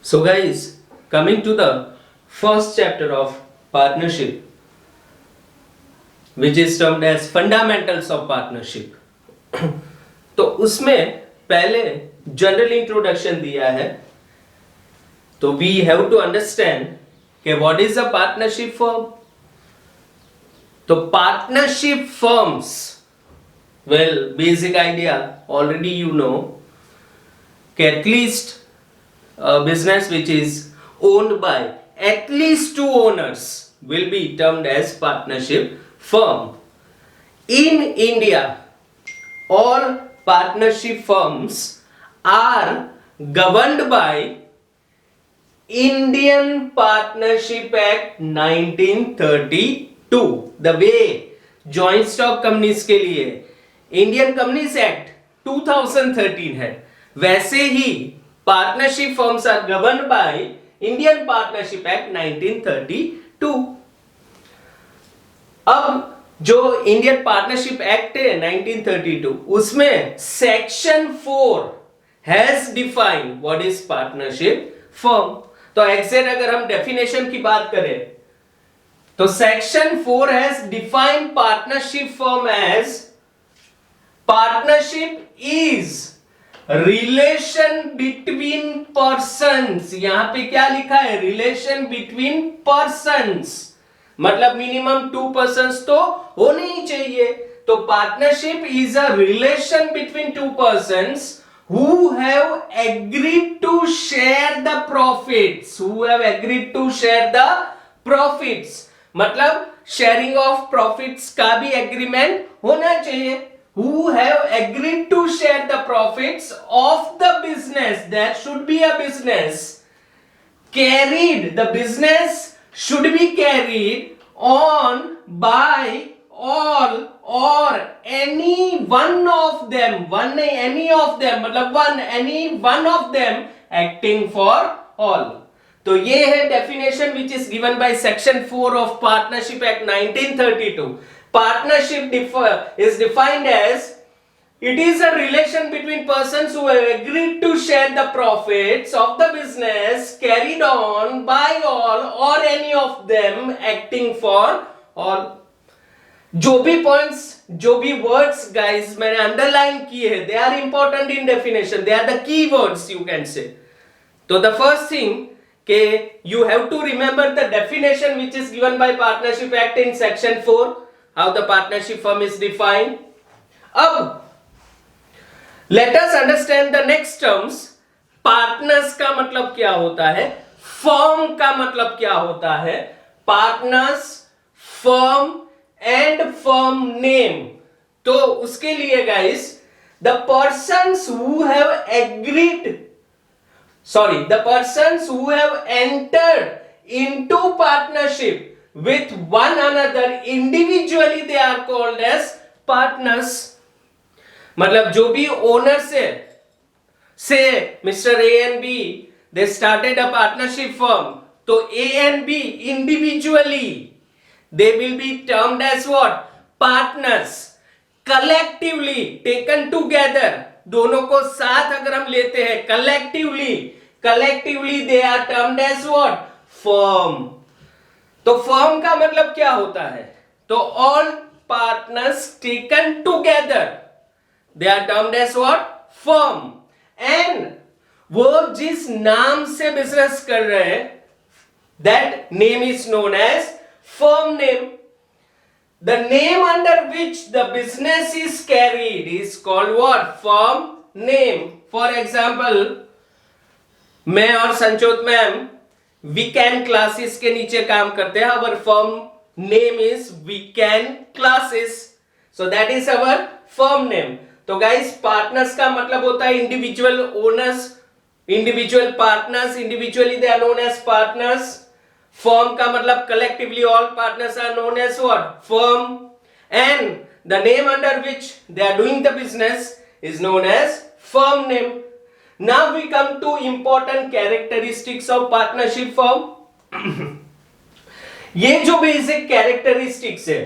So, guys, coming to the first chapter of partnership, which is termed as fundamentals of partnership. तो उसमें पहले general introduction दिया है. तो वी हैव टू अंडरस्टैंड कि what is a partnership firm. तो partnership firms, well basic idea already you know कि at least a business which is owned by at least two owners will be termed as partnership firm. In India, all partnership firms are governed by Indian Partnership Act 1932. The way joint stock companies के लिए Indian Companies Act 2013 है, वैसे ही partnership firms are governed by Indian partnership act 1932. अब जो Indian partnership act है 1932, उसमें section 4 has defined what is partnership firm. तो एग्जैक्ट अगर हम डेफिनेशन की बात करें तो section 4 has defined partnership firm as partnership is relation between persons. यहां पे क्या लिखा है? रिलेशन बिटवीन पर्सन्स, मतलब मिनिमम 2 पर्सन्स तो होने ही चाहिए. तो partnership is a relation between 2 persons who have agreed to share the profits. Who have agreed to share the profits, मतलब शेयरिंग ऑफ प्रॉफिट्स का भी एग्रीमेंट होना चाहिए. Who have agreed to share the profits of the business. That should be a business carried. The business should be carried on by all or any one of them. Any of them मतलब any one of them acting for all. तो ये है definition which is given by section 4 of Partnership Act 1932. Partnership is defined as it is a relation between persons who have agreed to share the profits of the business carried on by all or any of them acting for all. जो भी points, जो भी words guys मैंने underline किए हैं, they are important in definition, they are the key words you can say. तो the first thing के you have to remember the definition which is given by partnership act in section 4. How the partnership firm is defined. अब let us understand the next terms. Partners का मतलब क्या होता है, firm का मतलब क्या होता है. Partners, firm and firm name. तो उसके लिए guys, the persons who have agreed, the persons who have entered into partnership with one another individually, they are called as partners. मतलब जो भी owners है, say Mr. A and B, they started a partnership firm. तो A and B individually they will be termed as what? Partners. Collectively taken together, दोनों को साथ अगर हम लेते हैं collectively they are termed as what? Firm. तो firm का मतलब क्या होता है? तो all partners taken together, they are termed as what? Firm. And वो जिस नाम से बिजनेस कर रहे हैं, that name is known as firm name. The name under which the business is carried is called what? Firm name. For example, मैं और संचोत ma'am weekend classes के नीचे काम करते हैं. Our firm name is weekend classes, so that is our firm name. तो guys, partners का मतलब होता है individual owners, individual partners, individually they are known as partners. Firm का मतलब collectively all partners are known as what? Firm. And the name under which they are doing the business is known as firm name. Now we come to important characteristics of partnership firm. ये जो basic characteristics है,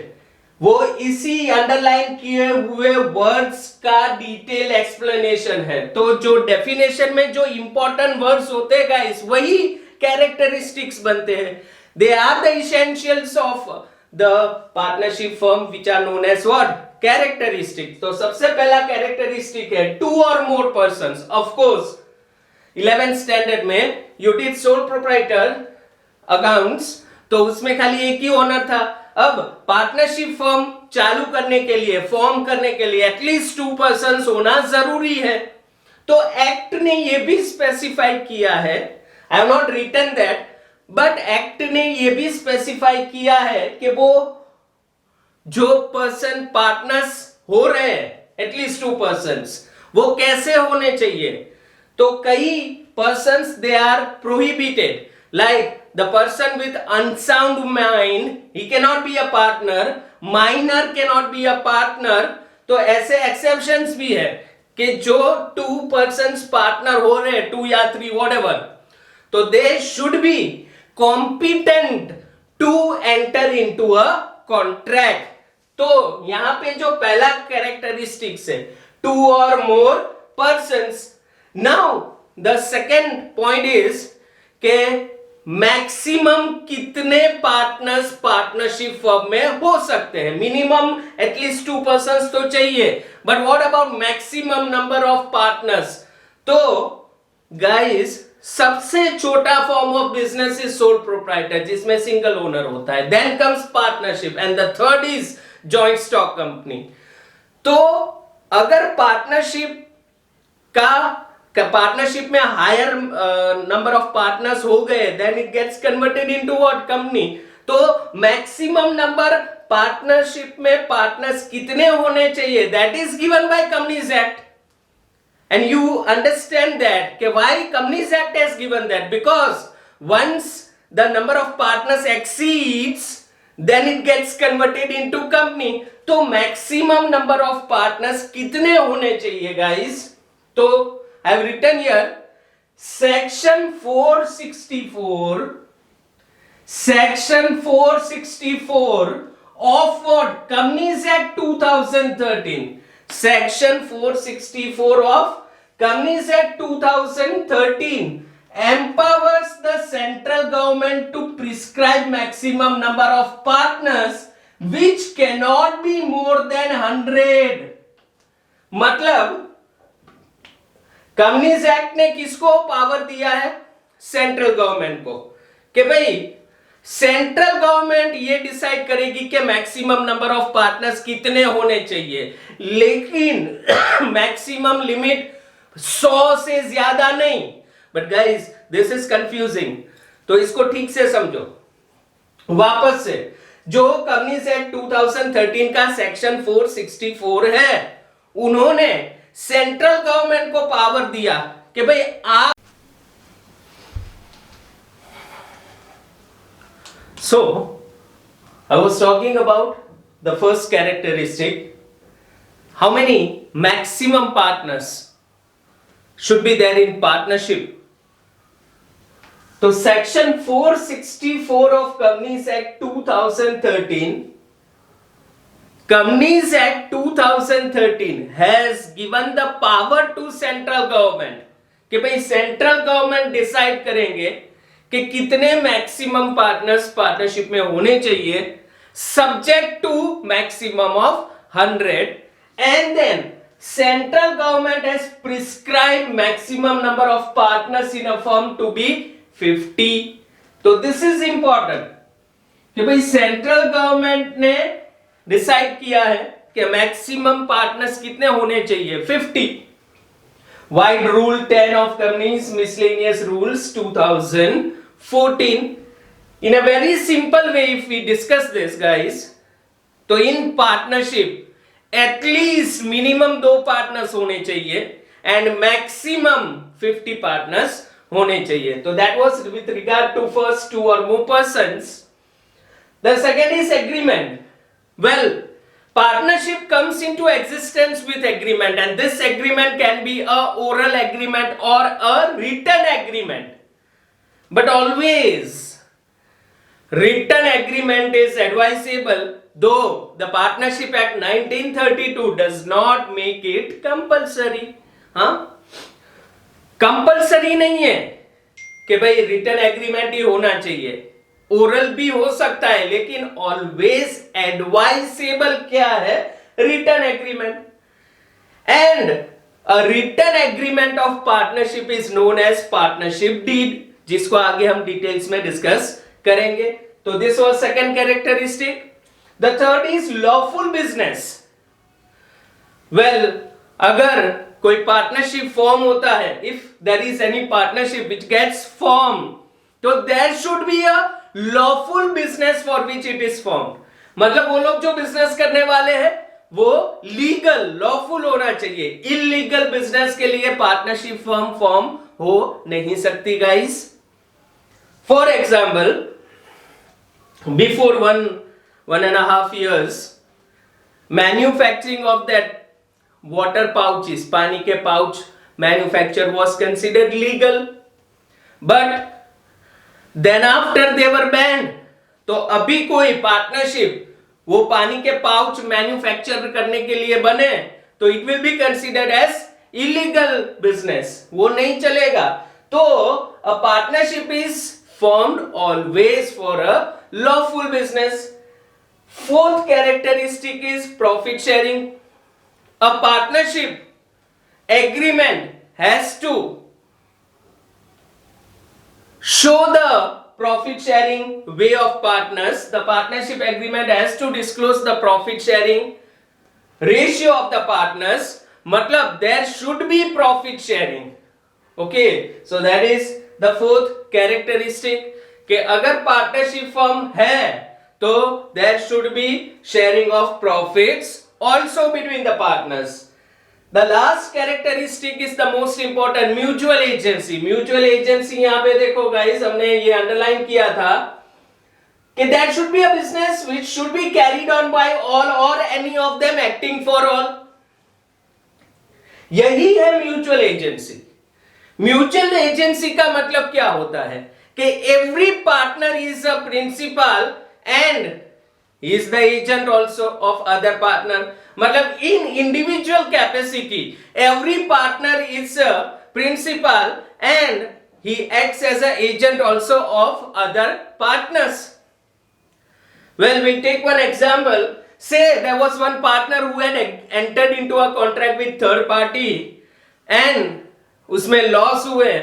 वो इसी underline किए हुए words का detail explanation है। तो जो डेफिनेशन में जो इंपॉर्टेंट वर्ड्स होते हैं गाइस, वही कैरेक्टरिस्टिक्स बनते हैं। They are the essentials of the partnership firm which are known as what, characteristic. तो सबसे पहला कैरेक्टरिस्टिक है two or more persons. Of course 11th standard में you did sole proprietor accounts, तो उसमें खाली एक ही ओनर था। अब पार्टनरशिप फर्म चालू करने के लिए, फॉर्म करने के लिए एटलीस्ट 2 पर्संस होना जरूरी है। तो एक्ट ने यह भी स्पेसिफाई किया है, I have not written that, but act ने यह भी स्पेसिफाई किया है कि वो जो पर्सन पार्टनर्स हो रहे हैं एटलीस्ट 2 पर्संस, वो कैसे होने चाहिए। तो कई persons they are prohibited, like the person with unsound mind, he cannot be a partner, minor cannot be a partner। तो ऐसे एक्सेप्शंस भी है कि जो 2 पर्संस पार्टनर हो रहे हैं, 2 या 3 whatever, तो they should be competent to enter into a contract. तो यहां पे जो पहला कैरेक्टरिस्टिक्स है 2 or more persons. Now the second point is के मैक्सिमम कितने पार्टनर्स पार्टनरशिप फर्म में हो सकते हैं। मिनिमम एटलीस्ट 2 पर्संस तो चाहिए, but what about maximum number of partners. तो गाइस सबसे छोटा form of business is sole proprietor, जिसमें सिंगल ओनर होता है। Then comes partnership and the third is joint stock company. तो अगर पार्टनरशिप पार्टनरशिप में हायर नंबर ऑफ पार्टनर्स हो गए, then it gets converted into what, company. तो maximum number partnership में पार्टनर्स कितने होने चाहिए, that is given by companies act. And you understand that कि why companies act has given that, because once the number of partners exceeds then it gets converted into company। तो maximum number of partners कितने होने चाहिए guys. तो I have written here section 464 of what, Companies Act 2013। section 464 of Companies Act 2013 empowers the central government to prescribe maximum number of partners which cannot be more than 100। मतलब companies act ने किसको power दिया है, central government को, कि भाई central government ये decide करेगी कि मैक्सिमम नंबर ऑफ पार्टनर्स कितने होने चाहिए, लेकिन मैक्सिमम लिमिट 100 से ज्यादा नहीं। But guys this is confusing, तो इसको ठीक से समझो। वापस से, जो कंपनीज एक्ट 2013 का सेक्शन 464 है, उन्होंने सेंट्रल गवर्नमेंट को पावर दिया कि भाई आप। So I was talking about the first characteristic, how many maximum partners should be there in partnership। तो section 464 of companies act 2013, Companies Act 2013 has given the power to central government कि भाई central government decide करेंगे कि कितने maximum partners partnership में होने चाहिए, subject to maximum of 100। And then central government has prescribed maximum number of partners in a firm to be 50। तो this is important कि भाई सेंट्रल गवर्नमेंट ने डिसाइड किया है कि मैक्सिमम पार्टनर्स कितने होने चाहिए, 50। Vide rule 10 of companies miscellaneous rules 2014। In a very simple way if we discuss this guys, तो in partnership at least minimum 2 partners होने चाहिए एंड मैक्सिमम 50 पार्टनर्स होने चाहिए। तो that was with regard to first 2 or more persons। The second is agreement। Well, partnership comes into existence with agreement, and this agreement can be a oral agreement or a written agreement, but always written agreement is advisable though the Partnership Act 1932 does not make it compulsory. हाँ, compulsory नहीं है कि भाई return agreement ही होना चाहिए, oral भी हो सकता है, लेकिन ऑलवेज एडवाइसेबल क्या है? Written agreement. And a written agreement of partnership is known as partnership deed, जिसको आगे हम डिटेल्स में डिस्कस करेंगे. तो this was second characteristic. The third is lawful business. Well, अगर कोई पार्टनरशिप फॉर्म होता है, if there is any partnership which gets form, तो there should be a lawful business for which it is formed. मतलब वो लोग जो business करने वाले हैं वो लीगल लॉफुल होना चाहिए. इलीगल बिजनेस के लिए पार्टनरशिप फर्म फॉर्म हो नहीं सकती guys. For example, before 1.5 years, manufacturing of that water pouches, पानी के pouch manufacture was considered legal, but then after they were banned. तो अभी कोई पार्टनरशिप वो पानी के पाउच मैन्युफैक्चर करने के लिए बने तो it will be considered as illegal business, वो नहीं चलेगा. तो a partnership is formed always for a lawful business. Fourth characteristic is profit sharing. A partnership agreement has to show the profit sharing way of partners. The partnership agreement has to disclose the profit sharing ratio of the partners. मतलब there should be profit sharing. Okay, so that is the fourth characteristic कि अगर partnership firm है तो there should be sharing of profits also between the partners. The last characteristic is the most important, mutual agency. Mutual agency यहां पे देखो guys, हमने ये underline किया था कि that should be a business which should be carried on by all or any of them acting for all. यही है mutual agency. Mutual agency का मतलब क्या होता है कि every partner is a principal and he is the agent also of other partner. मतलब in individual capacity every partner is a principal and he acts as an agent also of other partners. Well, we'll take one example. Say there was one partner who had entered into a contract with third party and उसमें loss हुए,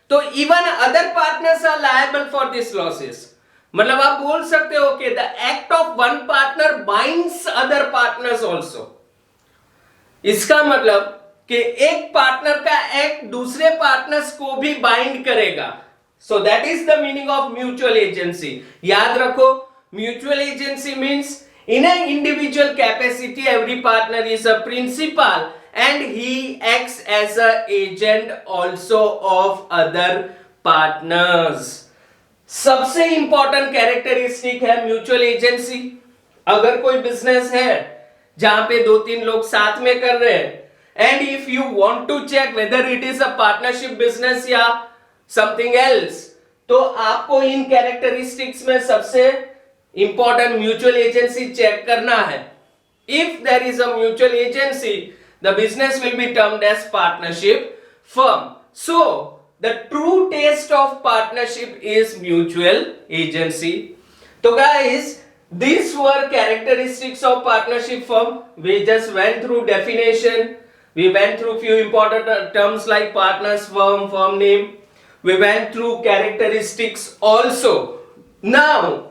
तो even other partners are liable for these losses. मतलब आप बोल सकते हो कि the act of one partner binds other partners also. इसका मतलब कि एक पार्टनर का एक्ट दूसरे पार्टनर्स को भी बाइंड करेगा. So that is the meaning of mutual agency. याद रखो, mutual agency means in an individual capacity every partner is a principal and he acts as an agent also of other partners. सबसे important characteristic है mutual agency. अगर कोई business है जहां पे 2-3 लोग साथ में कर रहे हैं and if you want to check whether it is a partnership business या समथिंग एल्स, तो आपको इन कैरेक्टरिस्टिक्स में सबसे इंपॉर्टेंट म्यूचुअल एजेंसी चेक करना है. If there is a mutual agency the business will be termed as partnership firm. So the true test of partnership is mutual agency. So guys, these were characteristics of partnership firm. We just went through definition, we went through few important terms like partners firm, firm name, we went through characteristics also. Now